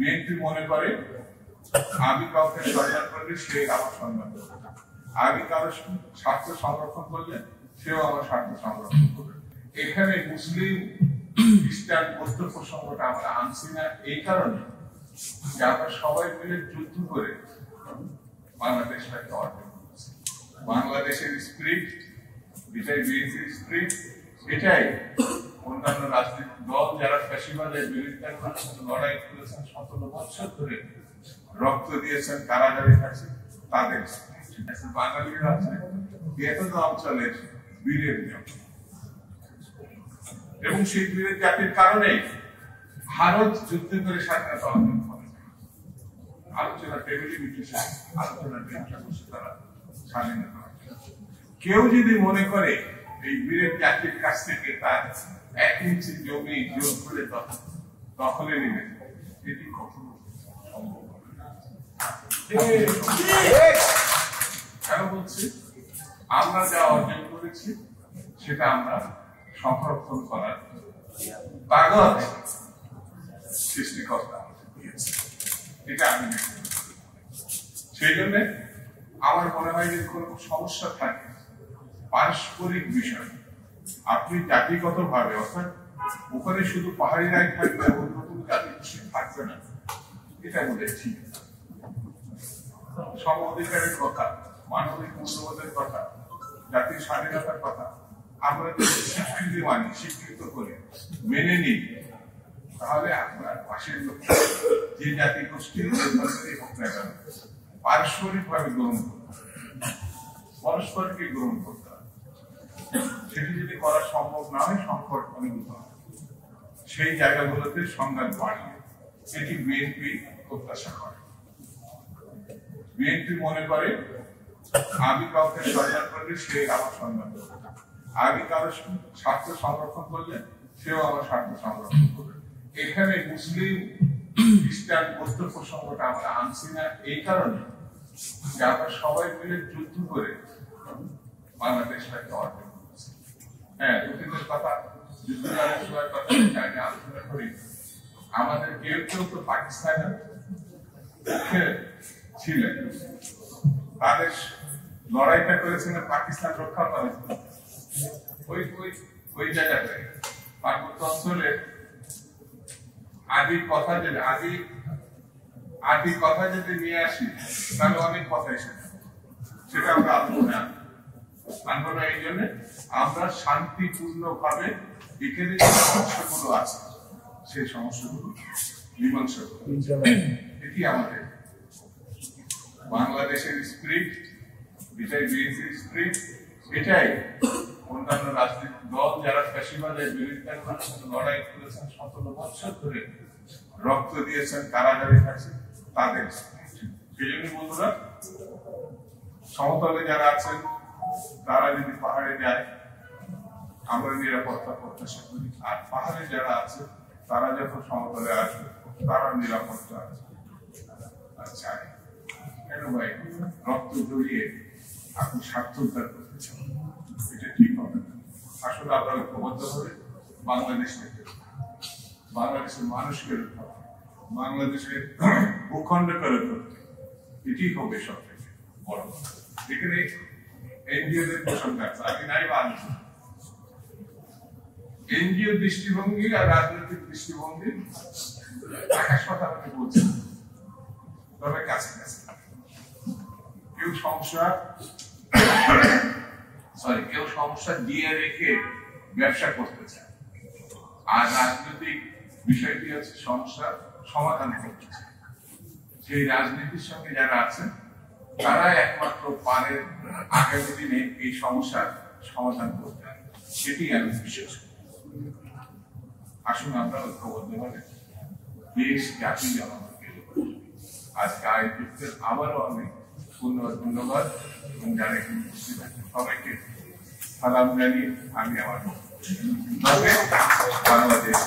BNP মনে করে আমি কাউকে সম্মান করলে সে আমার সম্মান করবে, আমি কারো স্বার্থ সংরক্ষণ করলে সেও আমার স্বার্থ সংরক্ষণ করবে। এখানে মুসলিম খ্রিস্টান বৌদ্ধ প্রসঙ্গটা আমরা আনছি না এই কারণে যে আমরা সবাই মিলে যুদ্ধ করে বাংলাদেশটাকে অর্জন করেছি। বাংলাদেশের স্পিরিট এটাই, বিএনপির স্পিরিট এটাই। অন্যান্য রাজনৈতিক দল যারা ফ্যাসিবাদের বিরোধিতা করেছেন, লড়াই করেছেন, 17 বছর ধরে রক্ত দিয়েছেন, কারাগারে থাকছে, তাদের বাঙালিরা আছে এত অঞ্চলের বীরের নিয়ম এবং সেই বীরের জাতির কারণে ভারত যুদ্ধ করে স্বাধীনতা অর্জন করে। আলোচনা টেবিলে বিটিশে আলোচনার ব্যবসা করছে তারা স্বাধীনতা। কেউ যদি মনে করে এই বীরের জাতির কাছ থেকে তার 1 ইঞ্চি জমি জোর করে দখলে নেবে, এটি কখনো সম্ভব না। কেন বলছি? আমরা যা অর্জন করেছি সেটা আমরা সংরক্ষণ করার কাগজ সৃষ্টিকর্তা দিয়েছে, এটা আমি সেই জন্য আমার মনে হয় যে কোনো সমস্যা থাকে পারস্পরিক বিষয়, আপনি জাতিগত ভাবে অর্থাৎ ওখানে শুধু পাহাড়িরাই থাকবে, অন্য কোনো জাতি থাকবে না, এটা বলে ঠিক সম অধিকারের কথা, মানবিক মূল্যবোধের কথা, জাতির স্বাধীনতার কথা আমরা যদি স্বীকৃতি মানি, স্বীকৃত করে মেনে নিই, তাহলে আপনার পাশের লোক যে জাতি গোষ্ঠীর হোক না কেন পারস্পরিক ভাবে গ্রহণ করতে হবে, পরস্পরকে গ্রহণ করতে হবে। সেটি যদি করা সম্ভব না হয় সংকট অনুভূত হয়, সেই জায়গাগুলোতে সংঘাত বাড়বে, এটি বিএনপি প্রত্যাশা করে। বিএনপি মনে করে আমি কাউকে সম্মান করলে সে আমার সম্মান করবে, আমি কারো স্বার্থ সংরক্ষণ করলে সেও আমার স্বার্থ সংরক্ষণ করবে। এখানে মুসলিম খ্রিস্টান বৌদ্ধ প্রসঙ্গটা আমরা আনছি না এই কারণে যে আমরা সবাই মিলে যুদ্ধ করে বাংলাদেশটাকে অর্জন করেছি। হ্যাঁ, অতীতের কথা, যুদ্ধকালের সময়ের কথা আমি আলোচনা করি। আমাদের কেউ কেউ তো পাকিস্তানের পক্ষে ছিলেন, তাদের লড়াইটা করেছিলেন পাকিস্তান রক্ষা করার জন্য। ওই জায়গাটায় পার্বত্য অঞ্চলে আদি কথা যদি নিয়ে আসি তাহলে অনেক কথা এসে সেটা আমরা আলোচনা আনবো না। এই জন্য আমরা শান্তিপূর্ণ ভাবে এখানে যে সমস্যাগুলো আছে সেই সমস্যাগুলো মীমাংসা করব, এটি আমাদের বাংলাদেশের স্পিরিট, এটাই বিএনপির স্পিরিট, এটাই। অন্যান্য রাজনৈতিক দল যারা ফ্যাসিবাদের বিরোধিতা করেছেন, লড়াই করেছেন, 17 বছর ধরে রক্ত দিয়েছেন, কারাগারে থাকছে, তাদের। সেই জন্য বন্ধুরা, সমতলে যারা আছেন তারা যদি পাহাড়ে যায় আমরা নিরাপত্তা প্রত্যাশা করি, আর পাহাড়ে যারা আছে তারা যখন সমতলে আসবে তারা নিরাপত্তা আছে। আচ্ছা, কেন ভাই রক্ত জড়িয়ে আপনি স্বার্থ উদ্ধার করতে চান? এটা ঠিক হবে না। আসলে আমরা ঐক্যবদ্ধ হবে বাংলাদেশের মানুষকে রক্ষা হবে, বাংলাদেশের ভূখণ্ডকে রক্ষা হবে, এটি হবে সব থেকে বড়। এখানে এনজিওদের প্রসঙ্গ আছে, আমি নাই বা আলোচনা। এনজিও দৃষ্টিভঙ্গি আর রাজনৈতিক দৃষ্টিভঙ্গি আকাশ পাতাল বলছে, তবে কাছাকাছি। কেউ সমস্যা দিয়ে রেখে ব্যবসা করতে চায়, আর রাজনৈতিক বিষয়টি হচ্ছে সমস্যার সমাধান করতে চায়। সেই রাজনীতির সঙ্গে যারা আছেন তারা একমাত্র পারেন আগামী দিনে এই সমস্যার সমাধান করতে, সেটি আমি বিশ্বাস করি। আসুন আমরা ঐক্যবদ্ধভাবে দেশ, জাতি, জনগণকে আজকে আয়োজকদের আবারও আমি ধন্যবাদ এবং যারা এখানে উপস্থিত আছেন সবাইকে সালাম জানিয়ে আমি আমার বাংলাদেশ